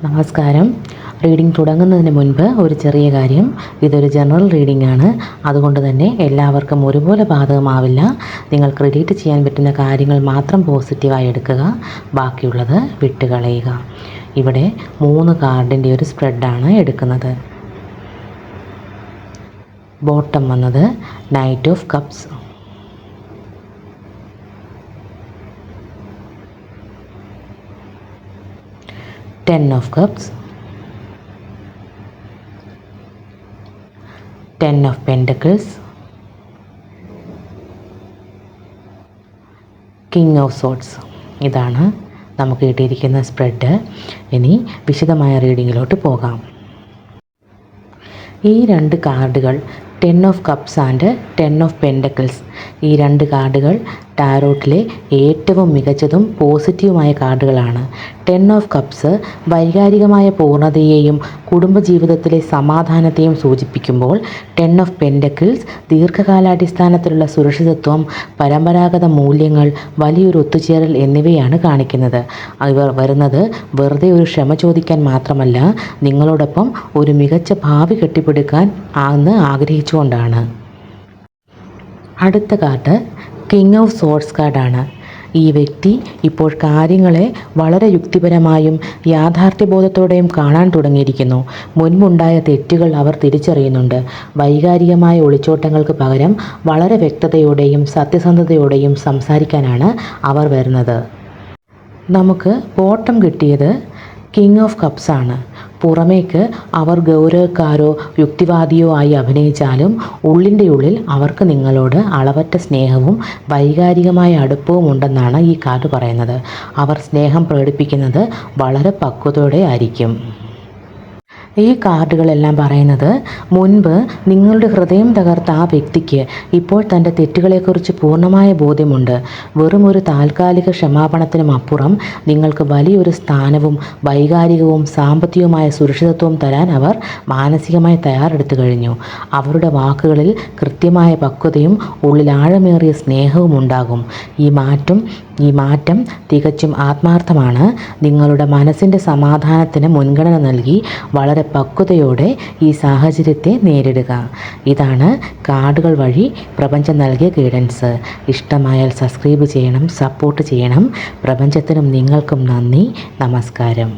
നമസ്കാരം. റീഡിംഗ് തുടങ്ങുന്നതിന് മുൻപ് ഒരു ചെറിയ കാര്യം. ഇതൊരു ജനറൽ റീഡിംഗ് ആണ്. അതുകൊണ്ട് തന്നെ എല്ലാവർക്കും ഒരുപോലെ ബാധകമാവില്ല. നിങ്ങൾക്ക് റിലേറ്റ് ചെയ്യാൻ പറ്റുന്ന കാര്യങ്ങൾ മാത്രം പോസിറ്റീവായി എടുക്കുക, ബാക്കിയുള്ളത് വിട്ടുകളയുക. ഇവിടെ 3 കാർഡിൻ്റെ ഒരു സ്പ്രെഡാണ് എടുക്കുന്നത്. ബോട്ടം വന്നത് knight of cups, Ten of Cups, Ten of Pentacles, King of Swords. ഇതാണ് നമുക്ക് കിട്ടിയിരിക്കുന്ന സ്പ്രെഡ്. ഇനി വിശദമായ റീഡിങ്ങിലോട്ട് പോകാം. ഈ 2 കാർഡുകൾ ten of cups and ten of pentacles, ഈ 2 കാർഡുകൾ ടാരോട്ടിലെ ഏറ്റവും മികച്ചതും പോസിറ്റീവുമായ കാർഡുകളാണ്. ടെൻ ഓഫ് കപ്സ് വൈകാരികമായ പൂർണ്ണതയെയും കുടുംബജീവിതത്തിലെ സമാധാനത്തെയും സൂചിപ്പിക്കുമ്പോൾ, ടെൻ ഓഫ് പെൻഡക്കിൾസ് ദീർഘകാലാടിസ്ഥാനത്തിലുള്ള സുരക്ഷിതത്വം, പരമ്പരാഗത മൂല്യങ്ങൾ, വലിയൊരു ഒത്തുചേരൽ എന്നിവയാണ് കാണിക്കുന്നത്. ഇവർ വരുന്നത് വെറുതെ ഒരു ക്ഷമ ചോദിക്കാൻ മാത്രമല്ല, നിങ്ങളോടൊപ്പം ഒരു മികച്ച ഭാവി കെട്ടിപ്പടുക്കാൻ ആഗ്രഹിച്ചുകൊണ്ടാണ്. അടുത്ത കാർഡ് കിങ് ഓഫ് സോർഡ്സ് കാർഡാണ്. ഈ വ്യക്തി ഇപ്പോൾ കാര്യങ്ങളെ വളരെ യുക്തിപരമായും യാഥാർത്ഥ്യബോധത്തോടെയും കാണാൻ തുടങ്ങിയിരിക്കുന്നു. മുൻപുണ്ടായ തെറ്റുകൾ അവർ തിരിച്ചറിയുന്നുണ്ട്. വൈകാരികമായ ഒളിച്ചോട്ടങ്ങൾക്ക് പകരം വളരെ വ്യക്തതയോടെയും സത്യസന്ധതയോടെയും സംസാരിക്കാനാണ് അവർ വരുന്നത്. നമുക്ക് ബോട്ടം കിട്ടിയത് കിങ് ഓഫ് കപ്സ് ആണ്. പുറമേക്ക് അവർ ഗൗരവക്കാരോ യുക്തിവാദിയോ ആയി അഭിനയിച്ചാലും ഉള്ളിൻ്റെ ഉള്ളിൽ അവർക്ക് നിങ്ങളോട് അളവറ്റ സ്നേഹവും വൈകാരികമായ അടുപ്പവും ഉണ്ടെന്നാണ് ഈ കാർഡ് പറയുന്നത്. അവർ സ്നേഹം പ്രകടിപ്പിക്കുന്നത് വളരെ പക്വതയോടെ ആയിരിക്കും. ഈ കാർഡുകളെല്ലാം പറയുന്നത്, മുൻപ് നിങ്ങളുടെ ഹൃദയം തകർത്ത ആ വ്യക്തിക്ക് ഇപ്പോൾ തൻ്റെ തെറ്റുകളെക്കുറിച്ച് പൂർണ്ണമായ ബോധ്യമുണ്ട്. വെറും ഒരു താൽക്കാലിക ക്ഷമാപണത്തിനും അപ്പുറം നിങ്ങൾക്ക് വലിയൊരു സ്ഥാനവും വൈകാരികവും സാമ്പത്തികവുമായ സുരക്ഷിതത്വവും തരാൻ അവർ മാനസികമായി തയ്യാറെടുത്തു കഴിഞ്ഞു. അവരുടെ വാക്കുകളിൽ കൃത്യമായ പക്വതയും ഉള്ളിൽ ആഴമേറിയ സ്നേഹവും ഉണ്ടാകും. ഈ മാറ്റം തികച്ചും ആത്മാർത്ഥമാണ്. നിങ്ങളുടെ മനസ്സിൻ്റെ സമാധാനത്തിന് മുൻഗണന നൽകി വളരെ പക്വതയോടെ ഈ സാഹചര്യത്തെ നേരിടുക. ഇതാണ് കാർഡുകൾ വഴി പ്രപഞ്ചം നൽകിയ ഗൈഡൻസ്. ഇഷ്ടമായാൽ സബ്സ്ക്രൈബ് ചെയ്യണം, സപ്പോർട്ട് ചെയ്യണം. പ്രപഞ്ചത്തിനും നിങ്ങൾക്കും നന്ദി. നമസ്കാരം.